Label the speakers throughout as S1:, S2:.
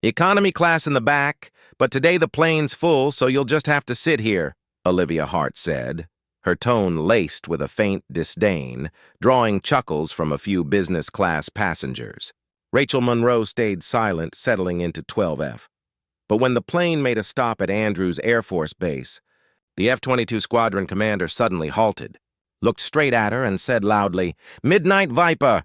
S1: Economy class in the back, but today the plane's full, so you'll just have to sit here, Olivia Hart said, her tone laced with a faint disdain, drawing chuckles from a few business-class passengers. Rachel Monroe stayed silent, settling into 12F. But when the plane made a stop at Andrews Air Force Base, the F-22 squadron commander suddenly halted, looked straight at her, and said loudly, "Midnight Viper!"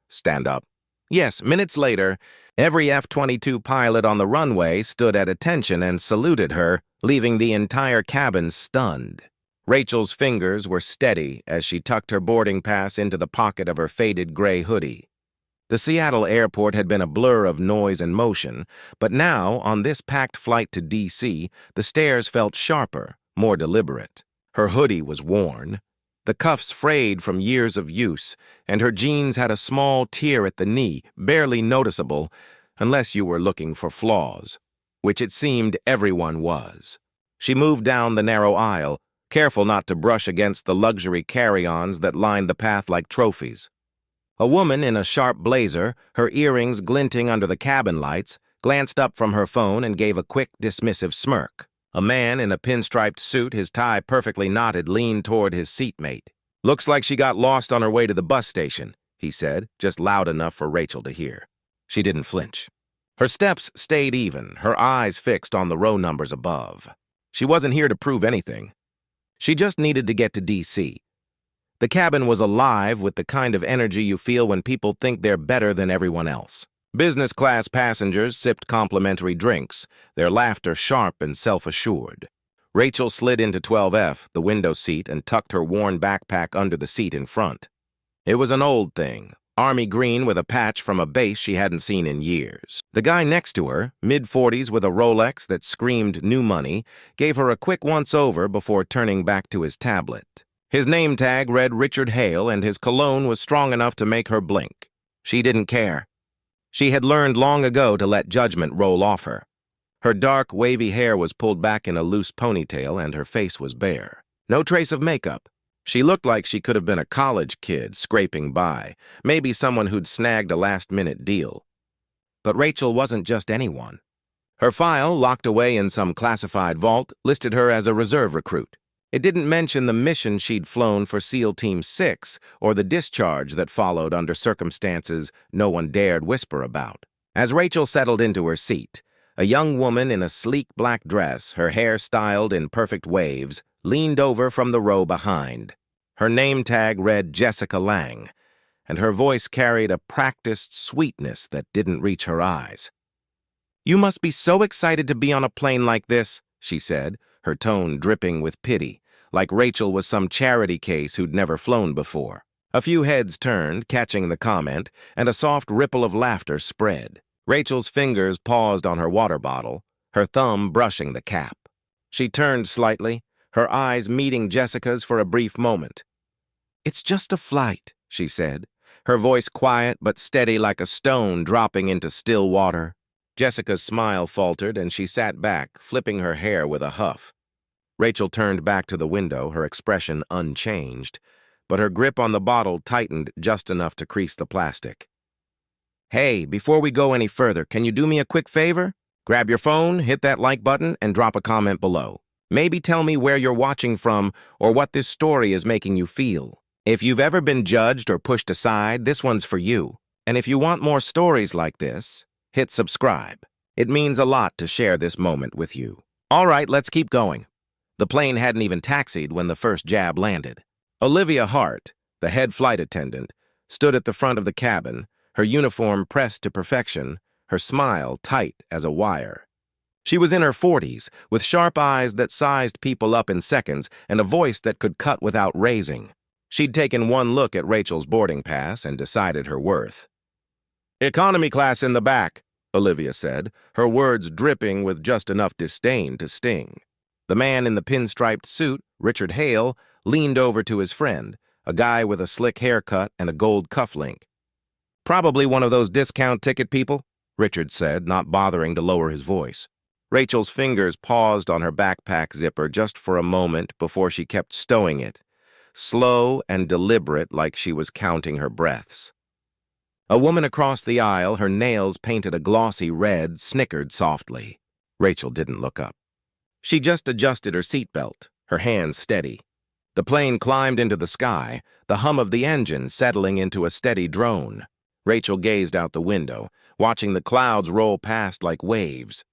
S1: Stand up. Yes, minutes later, every F-22 pilot on the runway stood at attention and saluted her, leaving the entire cabin stunned. Rachel's fingers were steady as she tucked her boarding pass into the pocket of her faded gray hoodie. The Seattle airport had been a blur of noise and motion, but now, on this packed flight to D.C., the stares felt sharper, more deliberate. Her hoodie was worn, the cuffs frayed from years of use, and her jeans had a small tear at the knee, barely noticeable, unless you were looking for flaws, which it seemed everyone was. She moved down the narrow aisle, careful not to brush against the luxury carry-ons that lined the path like trophies. A woman in a sharp blazer, her earrings glinting under the cabin lights, glanced up from her phone and gave a quick, dismissive smirk. A man in a pinstriped suit, his tie perfectly knotted, leaned toward his seatmate. "Looks like she got lost on her way to the bus station," he said, just loud enough for Rachel to hear. She didn't flinch. Her steps stayed even, her eyes fixed on the row numbers above. She wasn't here to prove anything. She just needed to get to D.C. The cabin was alive with the kind of energy you feel when people think they're better than everyone else. Business-class passengers sipped complimentary drinks, their laughter sharp and self-assured. Rachel slid into 12F, the window seat, and tucked her worn backpack under the seat in front. It was an old thing, army green with a patch from a base she hadn't seen in years. The guy next to her, mid-40s with a Rolex that screamed new money, gave her a quick once-over before turning back to his tablet. His name tag read Richard Hale, and his cologne was strong enough to make her blink. She didn't care. She had learned long ago to let judgment roll off her. Her dark, wavy hair was pulled back in a loose ponytail, and her face was bare. No trace of makeup. She looked like she could have been a college kid scraping by, maybe someone who'd snagged a last-minute deal. But Rachel wasn't just anyone. Her file, locked away in some classified vault, listed her as a reserve recruit. It didn't mention the mission she'd flown for SEAL Team 6 or the discharge that followed under circumstances no one dared whisper about. As Rachel settled into her seat, a young woman in a sleek black dress, her hair styled in perfect waves, leaned over from the row behind. Her name tag read Jessica Lang, and her voice carried a practiced sweetness that didn't reach her eyes. "You must be so excited to be on a plane like this," she said, her tone dripping with pity, like Rachel was some charity case who'd never flown before. A few heads turned, catching the comment, and a soft ripple of laughter spread. Rachel's fingers paused on her water bottle, her thumb brushing the cap. She turned slightly, her eyes meeting Jessica's for a brief moment. "It's just a flight," she said, her voice quiet but steady like a stone dropping into still water. Jessica's smile faltered, and she sat back, flipping her hair with a huff. Rachel turned back to the window, her expression unchanged, but her grip on the bottle tightened just enough to crease the plastic. "Hey, before we go any further, can you do me a quick favor? Grab your phone, hit that like button, and drop a comment below. Maybe tell me where you're watching from or what this story is making you feel. If you've ever been judged or pushed aside, this one's for you. And if you want more stories like this, hit subscribe. It means a lot to share this moment with you. All right, let's keep going." The plane hadn't even taxied when the first jab landed. Olivia Hart, the head flight attendant, stood at the front of the cabin, her uniform pressed to perfection, her smile tight as a wire. She was in her 40s, with sharp eyes that sized people up in seconds and a voice that could cut without raising. She'd taken one look at Rachel's boarding pass and decided her worth. "Economy class in the back," Olivia said, her words dripping with just enough disdain to sting. The man in the pinstriped suit, Richard Hale, leaned over to his friend, a guy with a slick haircut and a gold cufflink. "Probably one of those discount ticket people," Richard said, not bothering to lower his voice. Rachel's fingers paused on her backpack zipper just for a moment before she kept stowing it, slow and deliberate like she was counting her breaths. A woman across the aisle, her nails painted a glossy red, snickered softly. Rachel didn't look up. She just adjusted her seatbelt, her hands steady. The plane climbed into the sky, the hum of the engine settling into a steady drone. Rachel gazed out the window, watching the clouds roll past like waves.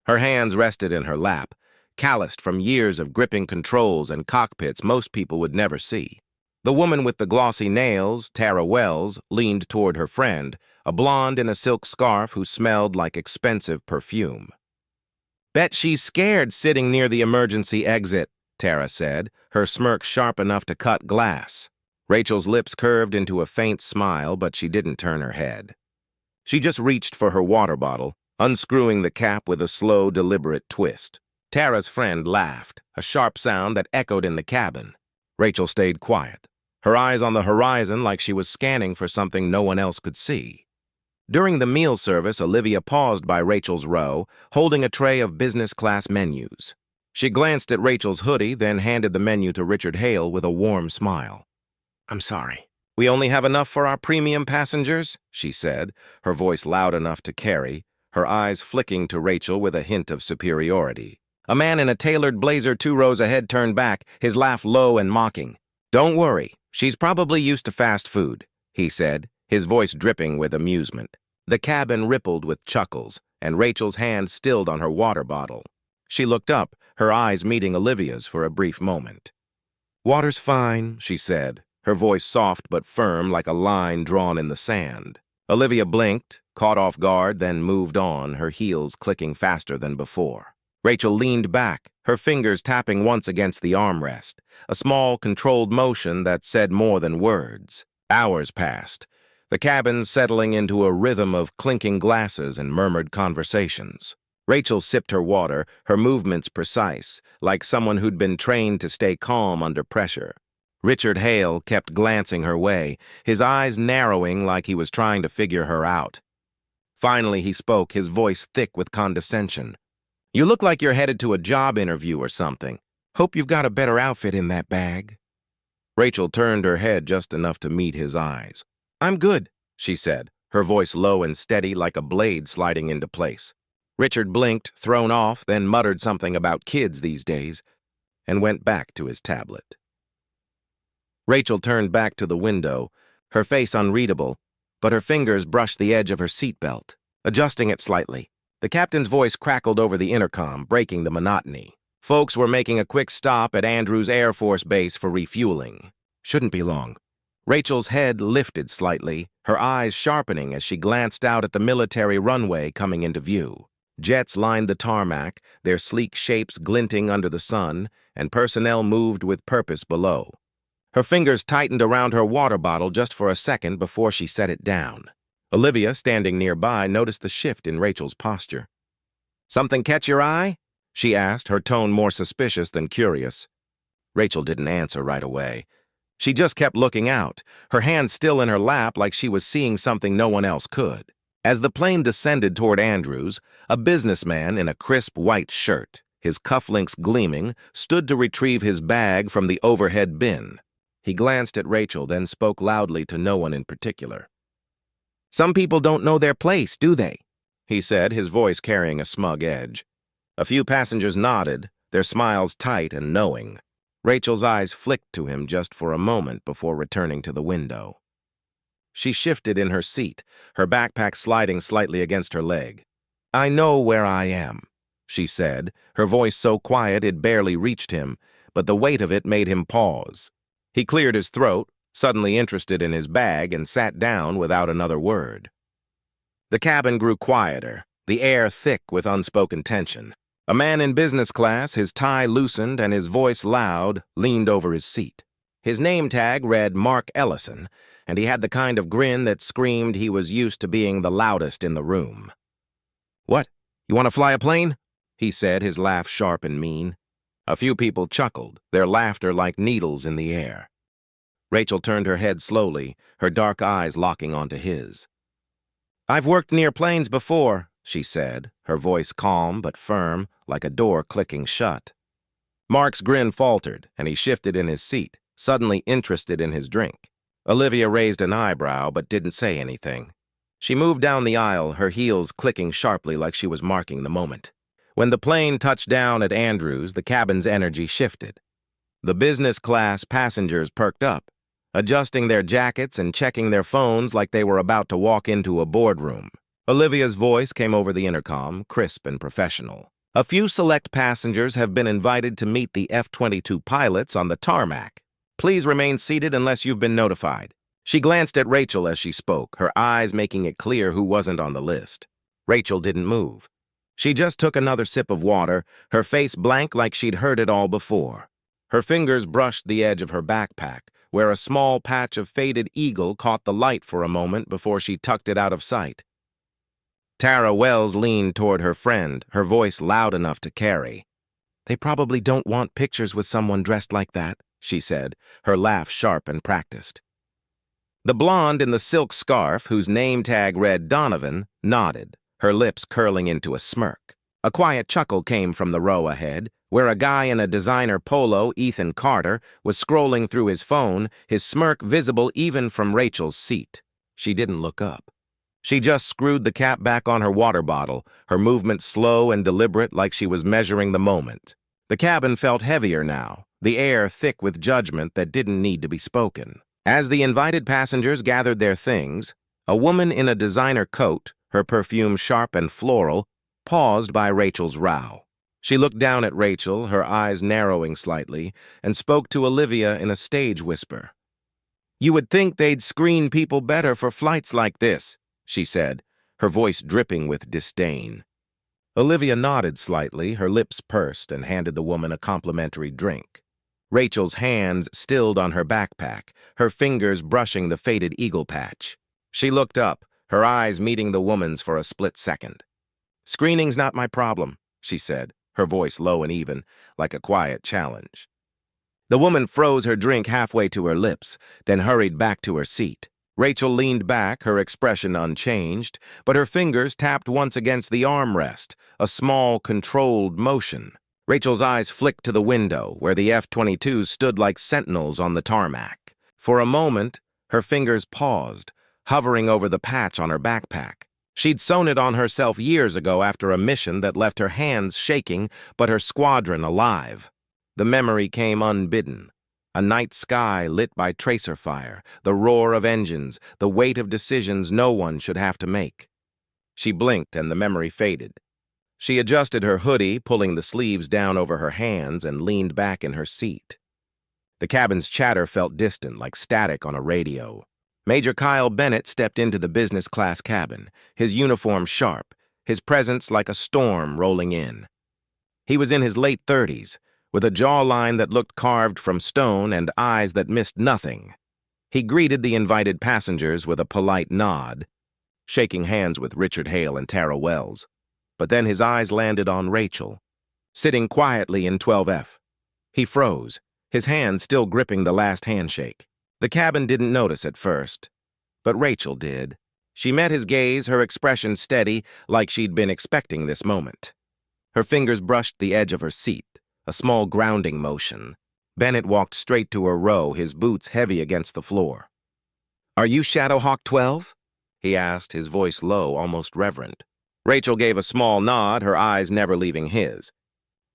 S1: Her hands rested in her lap, calloused from years of gripping controls and cockpits most people would never see. The woman with the glossy nails, Tara Wells, leaned toward her friend, a blonde in a silk scarf who smelled like expensive perfume. "Bet she's scared sitting near the emergency exit," Tara said, her smirk sharp enough to cut glass. Rachel's lips curved into a faint smile, but she didn't turn her head. She just reached for her water bottle, unscrewing the cap with a slow, deliberate twist. Tara's friend laughed, a sharp sound that echoed in the cabin. Rachel stayed quiet, her eyes on the horizon like she was scanning for something no one else could see. During the meal service, Olivia paused by Rachel's row, holding a tray of business-class menus. She glanced at Rachel's hoodie, then handed the menu to Richard Hale with a warm smile. "I'm sorry. We only have enough for our premium passengers," she said, her voice loud enough to carry, her eyes flicking to Rachel with a hint of superiority. A man in a tailored blazer 2 rows ahead turned back, his laugh low and mocking. "Don't worry, she's probably used to fast food," he said, his voice dripping with amusement. The cabin rippled with chuckles, and Rachel's hand stilled on her water bottle. She looked up, her eyes meeting Olivia's for a brief moment. "Water's fine," she said, her voice soft but firm like a line drawn in the sand. Olivia blinked, caught off guard, then moved on, her heels clicking faster than before. Rachel leaned back, her fingers tapping once against the armrest, a small, controlled motion that said more than words. Hours passed, the cabin settling into a rhythm of clinking glasses and murmured conversations. Rachel sipped her water, her movements precise, like someone who'd been trained to stay calm under pressure. Richard Hale kept glancing her way, his eyes narrowing like he was trying to figure her out. Finally he spoke, his voice thick with condescension. "You look like you're headed to a job interview or something. Hope you've got a better outfit in that bag." Rachel turned her head just enough to meet his eyes. "I'm good," she said, her voice low and steady like a blade sliding into place. Richard blinked, thrown off, then muttered something about kids these days, and went back to his tablet. Rachel turned back to the window, her face unreadable, but her fingers brushed the edge of her seatbelt, adjusting it slightly. The captain's voice crackled over the intercom, breaking the monotony. Folks were making a quick stop at Andrews Air Force Base for refueling. Shouldn't be long. Rachel's head lifted slightly, her eyes sharpening as she glanced out at the military runway coming into view. Jets lined the tarmac, their sleek shapes glinting under the sun, and personnel moved with purpose below. Her fingers tightened around her water bottle just for a second before she set it down. Olivia, standing nearby, noticed the shift in Rachel's posture. "Something catch your eye?" she asked, her tone more suspicious than curious. Rachel didn't answer right away. She just kept looking out, her hand still in her lap like she was seeing something no one else could. As the plane descended toward Andrews, a businessman in a crisp white shirt, his cufflinks gleaming, stood to retrieve his bag from the overhead bin. He glanced at Rachel, then spoke loudly to no one in particular. "Some people don't know their place, do they?" he said, his voice carrying a smug edge. A few passengers nodded, their smiles tight and knowing. Rachel's eyes flicked to him just for a moment before returning to the window. She shifted in her seat, her backpack sliding slightly against her leg. "I know where I am," she said, her voice so quiet it barely reached him, but the weight of it made him pause. He cleared his throat, suddenly interested in his bag, and sat down without another word. The cabin grew quieter, the air thick with unspoken tension. A man in business class, his tie loosened and his voice loud, leaned over his seat. His name tag read Mark Ellison, and he had the kind of grin that screamed he was used to being the loudest in the room. "What, you want to fly a plane?" he said, his laugh sharp and mean. A few people chuckled, their laughter like needles in the air. Rachel turned her head slowly, her dark eyes locking onto his. "I've worked near planes before," she said, her voice calm but firm, like a door clicking shut. Mark's grin faltered, and he shifted in his seat, suddenly interested in his drink. Olivia raised an eyebrow but didn't say anything. She moved down the aisle, her heels clicking sharply like she was marking the moment. When the plane touched down at Andrews, the cabin's energy shifted. The business class passengers perked up, adjusting their jackets and checking their phones like they were about to walk into a boardroom. Olivia's voice came over the intercom, crisp and professional. A few select passengers have been invited to meet the F-22 pilots on the tarmac. Please remain seated unless you've been notified. She glanced at Rachel as she spoke, her eyes making it clear who wasn't on the list. Rachel didn't move. She just took another sip of water, her face blank like she'd heard it all before. Her fingers brushed the edge of her backpack, where a small patch of faded eagle caught the light for a moment before she tucked it out of sight. Tara Wells leaned toward her friend, her voice loud enough to carry. "They probably don't want pictures with someone dressed like that," she said, her laugh sharp and practiced. The blonde in the silk scarf, whose name tag read Donovan, nodded, her lips curling into a smirk. A quiet chuckle came from the row ahead, where a guy in a designer polo, Ethan Carter, was scrolling through his phone, his smirk visible even from Rachel's seat. She didn't look up. She just screwed the cap back on her water bottle, her movement slow and deliberate like she was measuring the moment. The cabin felt heavier now, the air thick with judgment that didn't need to be spoken. As the invited passengers gathered their things, a woman in a designer coat, her perfume sharp and floral, paused by Rachel's row. She looked down at Rachel, her eyes narrowing slightly, and spoke to Olivia in a stage whisper. "You would think they'd screen people better for flights like this," she said, her voice dripping with disdain. Olivia nodded slightly, her lips pursed, and handed the woman a complimentary drink. Rachel's hands stilled on her backpack, her fingers brushing the faded eagle patch. She looked up, her eyes meeting the woman's for a split second. "Screening's not my problem," she said, her voice low and even, like a quiet challenge. The woman froze her drink halfway to her lips, then hurried back to her seat. Rachel leaned back, her expression unchanged, but her fingers tapped once against the armrest, a small, controlled motion. Rachel's eyes flicked to the window, where the F-22s stood like sentinels on the tarmac. For a moment, her fingers paused, hovering over the patch on her backpack. She'd sewn it on herself years ago after a mission that left her hands shaking, but her squadron alive. The memory came unbidden. A night sky lit by tracer fire, the roar of engines, the weight of decisions no one should have to make. She blinked and the memory faded. She adjusted her hoodie, pulling the sleeves down over her hands, and leaned back in her seat. The cabin's chatter felt distant, like static on a radio. Major Kyle Bennett stepped into the business class cabin, his uniform sharp, his presence like a storm rolling in. He was in his late 30s, with a jawline that looked carved from stone and eyes that missed nothing. He greeted the invited passengers with a polite nod, shaking hands with Richard Hale and Tara Wells. But then his eyes landed on Rachel, sitting quietly in 12F. He froze, his hand still gripping the last handshake. The cabin didn't notice at first, but Rachel did. She met his gaze, her expression steady, like she'd been expecting this moment. Her fingers brushed the edge of her seat, a small grounding motion. Bennett walked straight to her row, his boots heavy against the floor. "Are you Shadowhawk 12? He asked, his voice low, almost reverent. Rachel gave a small nod, her eyes never leaving his.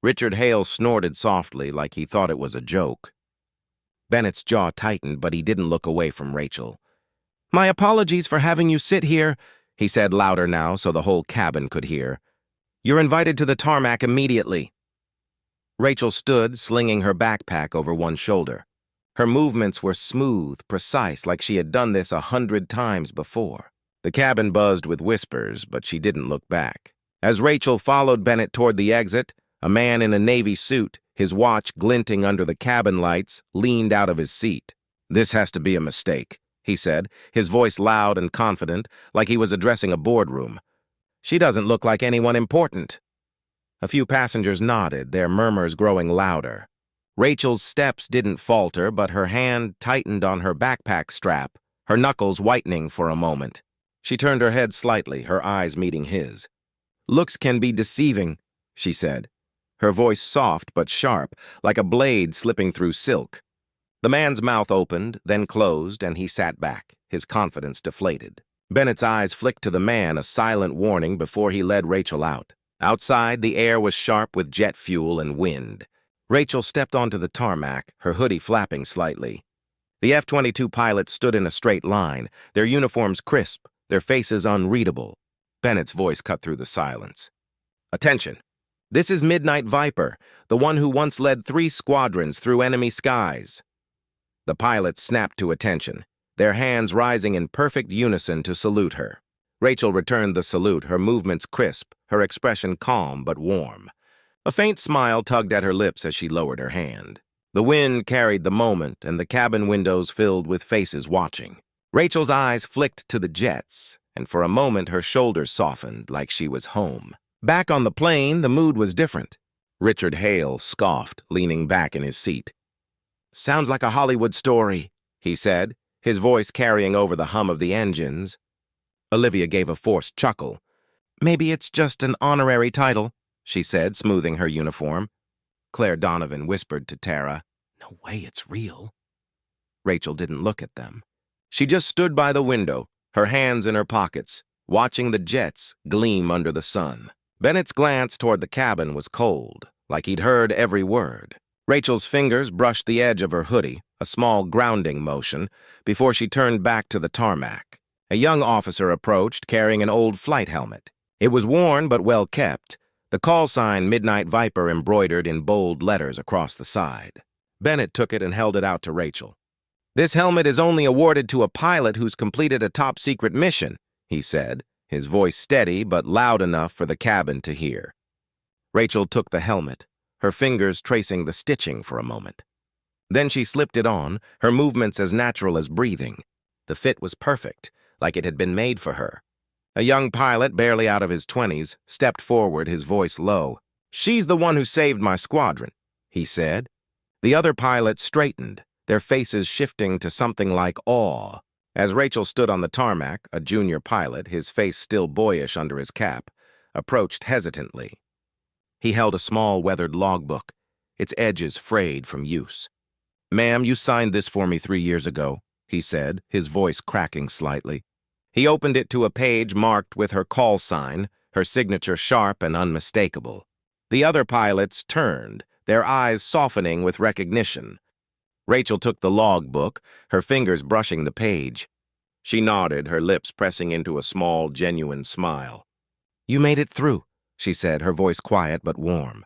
S1: Richard Hale snorted softly, like he thought it was a joke. Bennett's jaw tightened, but he didn't look away from Rachel. "My apologies for having you sit here," he said louder now so the whole cabin could hear. "You're invited to the tarmac immediately." Rachel stood, slinging her backpack over one shoulder. Her movements were smooth, precise, like she had done this 100 times before. The cabin buzzed with whispers, but she didn't look back. As Rachel followed Bennett toward the exit, a man in a navy suit, his watch glinting under the cabin lights, leaned out of his seat. "This has to be a mistake," he said, his voice loud and confident, like he was addressing a boardroom. "She doesn't look like anyone important." A few passengers nodded, their murmurs growing louder. Rachel's steps didn't falter, but her hand tightened on her backpack strap, her knuckles whitening for a moment. She turned her head slightly, her eyes meeting his. "Looks can be deceiving," she said, her voice soft but sharp, like a blade slipping through silk. The man's mouth opened, then closed, and he sat back, his confidence deflated. Bennett's eyes flicked to the man, a silent warning before he led Rachel out. Outside, the air was sharp with jet fuel and wind. Rachel stepped onto the tarmac, her hoodie flapping slightly. The F-22 pilots stood in a straight line, their uniforms crisp, their faces unreadable. Bennett's voice cut through the silence. "Attention! This is Midnight Viper, the one who once led 3 squadrons through enemy skies." The pilots snapped to attention, their hands rising in perfect unison to salute her. Rachel returned the salute, her movements crisp, her expression calm but warm. A faint smile tugged at her lips as she lowered her hand. The wind carried the moment, and the cabin windows filled with faces watching. Rachel's eyes flicked to the jets, and for a moment her shoulders softened like she was home. Back on the plane, the mood was different. Richard Hale scoffed, leaning back in his seat. "Sounds like a Hollywood story," he said, his voice carrying over the hum of the engines. Olivia gave a forced chuckle. "Maybe it's just an honorary title," she said, smoothing her uniform. Claire Donovan whispered to Tara, "No way it's real." Rachel didn't look at them. She just stood by the window, her hands in her pockets, watching the jets gleam under the sun. Bennett's glance toward the cabin was cold, like he'd heard every word. Rachel's fingers brushed the edge of her hoodie, a small grounding motion, before she turned back to the tarmac. A young officer approached, carrying an old flight helmet. It was worn but well kept, the call sign Midnight Viper embroidered in bold letters across the side. Bennett took it and held it out to Rachel. "This helmet is only awarded to a pilot who's completed a top-secret mission," he said, his voice steady but loud enough for the cabin to hear. Rachel took the helmet, her fingers tracing the stitching for a moment. Then she slipped it on, her movements as natural as breathing. The fit was perfect, like it had been made for her. A young pilot, barely out of his 20s, stepped forward, his voice low. "She's the one who saved my squadron," he said. The other pilots straightened, their faces shifting to something like awe. As Rachel stood on the tarmac, a junior pilot, his face still boyish under his cap, approached hesitantly. He held a small weathered logbook, its edges frayed from use. "Ma'am, you signed this for me 3 years ago," he said, his voice cracking slightly. He opened it to a page marked with her call sign, her signature sharp and unmistakable. The other pilots turned, their eyes softening with recognition. Rachel took the logbook, her fingers brushing the page. She nodded, her lips pressing into a small, genuine smile. "You made it through," she said, her voice quiet but warm.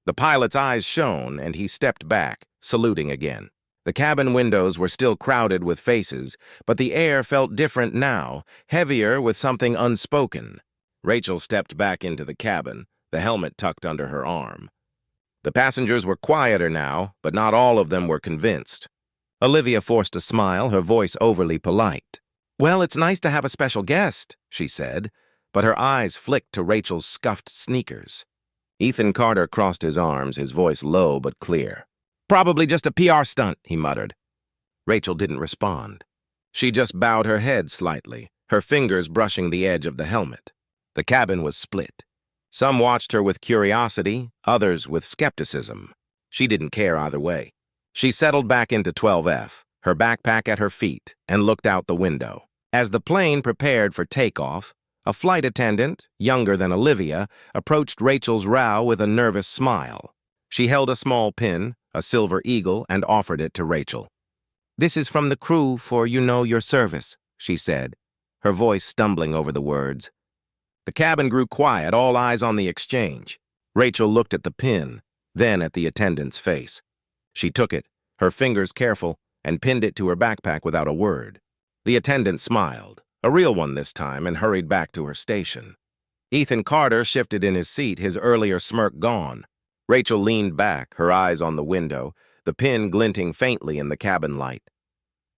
S1: The pilot's eyes shone, and he stepped back, saluting again. The cabin windows were still crowded with faces, but the air felt different now, heavier with something unspoken. Rachel stepped back into the cabin, the helmet tucked under her arm. The passengers were quieter now, but not all of them were convinced. Olivia forced a smile, her voice overly polite. "Well, it's nice to have a special guest," she said, but her eyes flicked to Rachel's scuffed sneakers. Ethan Carter crossed his arms, his voice low but clear. "Probably just a PR stunt," he muttered. Rachel didn't respond. She just bowed her head slightly, her fingers brushing the edge of the helmet. The cabin was split. Some watched her with curiosity, others with skepticism. She didn't care either way. She settled back into 12F, her backpack at her feet, and looked out the window. As the plane prepared for takeoff, a flight attendant, younger than Olivia, approached Rachel's row with a nervous smile. She held a small pin, a silver eagle, and offered it to Rachel. "This is from the crew for your service," she said, her voice stumbling over the words. The cabin grew quiet, all eyes on the exchange. Rachel looked at the pin, then at the attendant's face. She took it, her fingers careful, and pinned it to her backpack without a word. The attendant smiled, a real one this time, and hurried back to her station. Ethan Carter shifted in his seat, his earlier smirk gone. Rachel leaned back, her eyes on the window, the pin glinting faintly in the cabin light.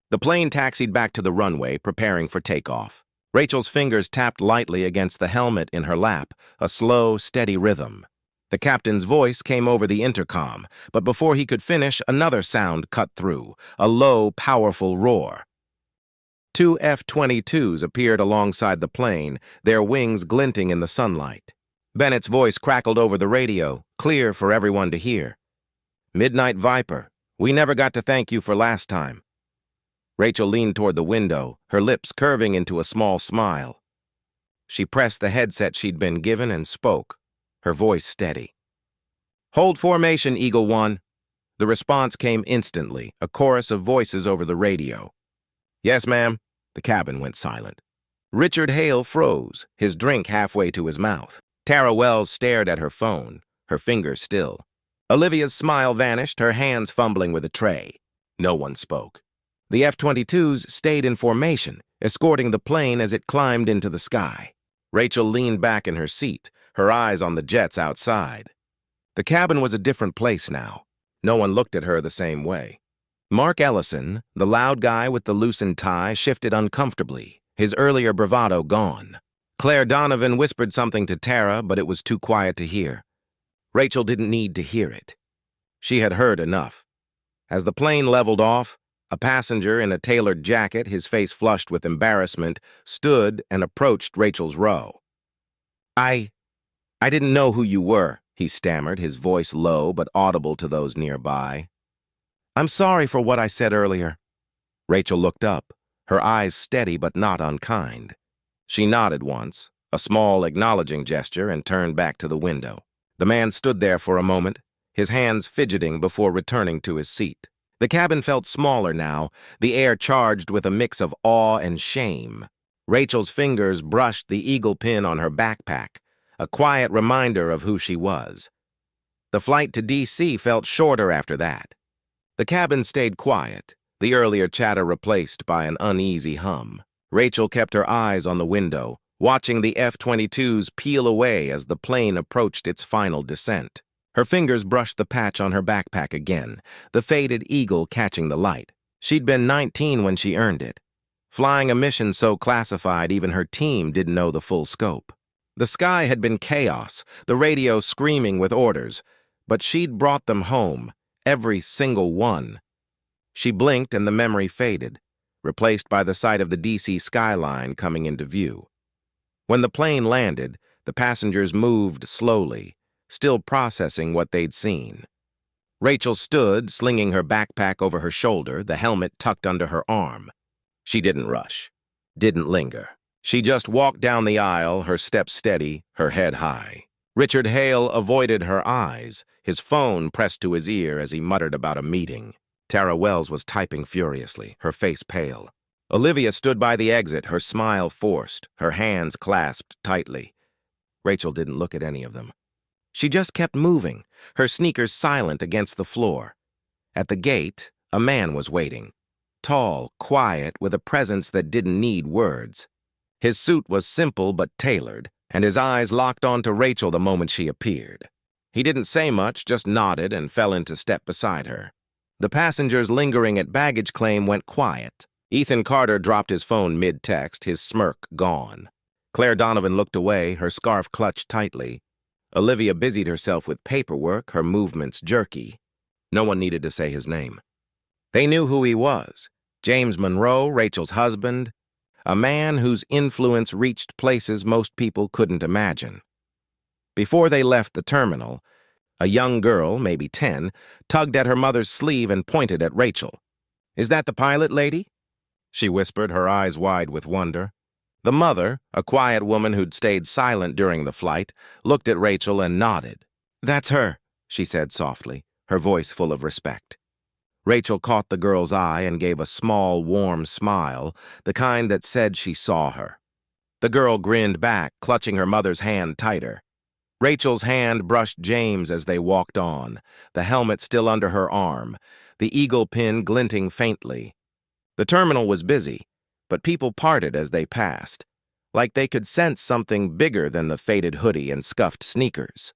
S1: The plane taxied back to the runway, preparing for takeoff. Rachel's fingers tapped lightly against the helmet in her lap, a slow, steady rhythm. The captain's voice came over the intercom, but before he could finish, another sound cut through, a low, powerful roar. 2 F-22s appeared alongside the plane, their wings glinting in the sunlight. Bennett's voice crackled over the radio, clear for everyone to hear. "Midnight Viper, we never got to thank you for last time." Rachel leaned toward the window, her lips curving into a small smile. She pressed the headset she'd been given and spoke, her voice steady. "Hold formation, Eagle One." The response came instantly, a chorus of voices over the radio. "Yes, ma'am." The cabin went silent. Richard Hale froze, his drink halfway to his mouth. Tara Wells stared at her phone, her fingers still. Olivia's smile vanished, her hands fumbling with a tray. No one spoke. The F-22s stayed in formation, escorting the plane as it climbed into the sky. Rachel leaned back in her seat, her eyes on the jets outside. The cabin was a different place now. No one looked at her the same way. Mark Ellison, the loud guy with the loosened tie, shifted uncomfortably, his earlier bravado gone. Claire Donovan whispered something to Tara, but it was too quiet to hear. Rachel didn't need to hear it. She had heard enough. As the plane leveled off, a passenger in a tailored jacket, his face flushed with embarrassment, stood and approached Rachel's row. I didn't know who you were," he stammered, his voice low but audible to those nearby. "I'm sorry for what I said earlier." Rachel looked up, her eyes steady but not unkind. She nodded once, a small acknowledging gesture, and turned back to the window. The man stood there for a moment, his hands fidgeting before returning to his seat. The cabin felt smaller now, the air charged with a mix of awe and shame. Rachel's fingers brushed the eagle pin on her backpack, a quiet reminder of who she was. The flight to D.C. felt shorter after that. The cabin stayed quiet, the earlier chatter replaced by an uneasy hum. Rachel kept her eyes on the window, watching the F-22s peel away as the plane approached its final descent. Her fingers brushed the patch on her backpack again, the faded eagle catching the light. She'd been 19 when she earned it. Flying a mission so classified even her team didn't know the full scope. The sky had been chaos, the radio screaming with orders, but she'd brought them home, every single one. She blinked and the memory faded, replaced by the sight of the D.C. skyline coming into view. When the plane landed, the passengers moved slowly, still processing what they'd seen. Rachel stood, slinging her backpack over her shoulder, the helmet tucked under her arm. She didn't rush, didn't linger. She just walked down the aisle, her steps steady, her head high. Richard Hale avoided her eyes, his phone pressed to his ear as he muttered about a meeting. Tara Wells was typing furiously, her face pale. Olivia stood by the exit, her smile forced, her hands clasped tightly. Rachel didn't look at any of them. She just kept moving, her sneakers silent against the floor. At the gate, a man was waiting. Tall, quiet, with a presence that didn't need words. His suit was simple but tailored, and his eyes locked onto Rachel the moment she appeared. He didn't say much, just nodded and fell into step beside her. The passengers lingering at baggage claim went quiet. Ethan Carter dropped his phone mid-text, his smirk gone. Claire Donovan looked away, her scarf clutched tightly. Olivia busied herself with paperwork, her movements jerky. No one needed to say his name. They knew who he was. James Monroe, Rachel's husband, a man whose influence reached places most people couldn't imagine. Before they left the terminal, a young girl, maybe 10, tugged at her mother's sleeve and pointed at Rachel. "Is that the pilot, lady?" she whispered, her eyes wide with wonder. The mother, a quiet woman who'd stayed silent during the flight, looked at Rachel and nodded. "That's her," she said softly, her voice full of respect. Rachel caught the girl's eye and gave a small, warm smile, the kind that said she saw her. The girl grinned back, clutching her mother's hand tighter. Rachel's hand brushed James as they walked on, the helmet still under her arm, the eagle pin glinting faintly. The terminal was busy, but people parted as they passed, like they could sense something bigger than the faded hoodie and scuffed sneakers.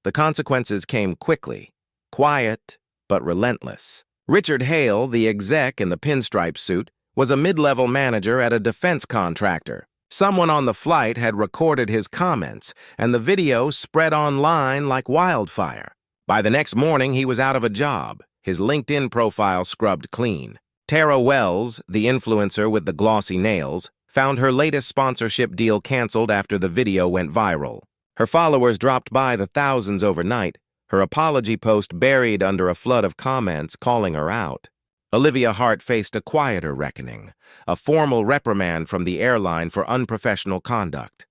S1: The consequences came quickly, quiet but relentless. Richard Hale, the exec in the pinstripe suit, was a mid-level manager at a defense contractor. Someone on the flight had recorded his comments, and the video spread online like wildfire. By the next morning, he was out of a job, his LinkedIn profile scrubbed clean. Tara Wells, the influencer with the glossy nails, found her latest sponsorship deal canceled after the video went viral. Her followers dropped by the thousands overnight, her apology post buried under a flood of comments calling her out. Olivia Hart faced a quieter reckoning, a formal reprimand from the airline for unprofessional conduct.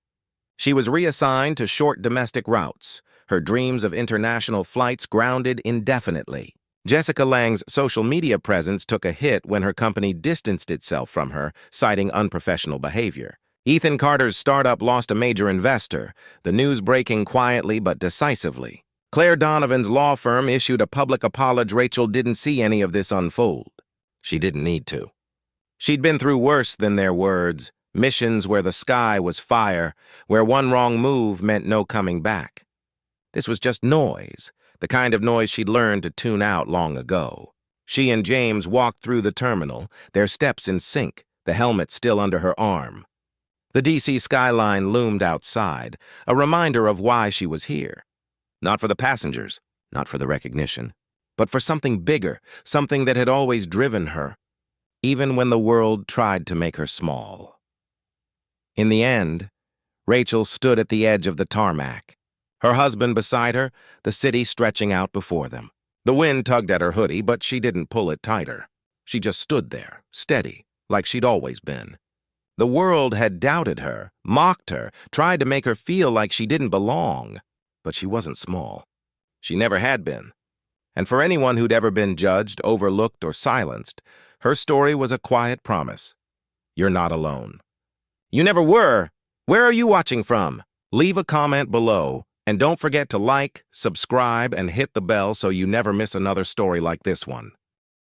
S1: She was reassigned to short domestic routes, her dreams of international flights grounded indefinitely. Jessica Lange's social media presence took a hit when her company distanced itself from her, citing unprofessional behavior. Ethan Carter's startup lost a major investor, the news breaking quietly but decisively. Claire Donovan's law firm issued a public apology. Rachel didn't see any of this unfold. She didn't need to. She'd been through worse than their words, missions where the sky was fire, where one wrong move meant no coming back. This was just noise, the kind of noise she'd learned to tune out long ago. She and James walked through the terminal, their steps in sync, the helmet still under her arm. The DC skyline loomed outside, a reminder of why she was here. Not for the passengers, not for the recognition, but for something bigger, something that had always driven her, even when the world tried to make her small. In the end, Rachel stood at the edge of the tarmac, her husband beside her, the city stretching out before them. The wind tugged at her hoodie, but she didn't pull it tighter. She just stood there, steady, like she'd always been. The world had doubted her, mocked her, tried to make her feel like she didn't belong. But she wasn't small. She never had been. And for anyone who'd ever been judged, overlooked, or silenced, her story was a quiet promise. You're not alone. You never were. Where are you watching from? Leave a comment below, and don't forget to like, subscribe, and hit the bell so you never miss another story like this one.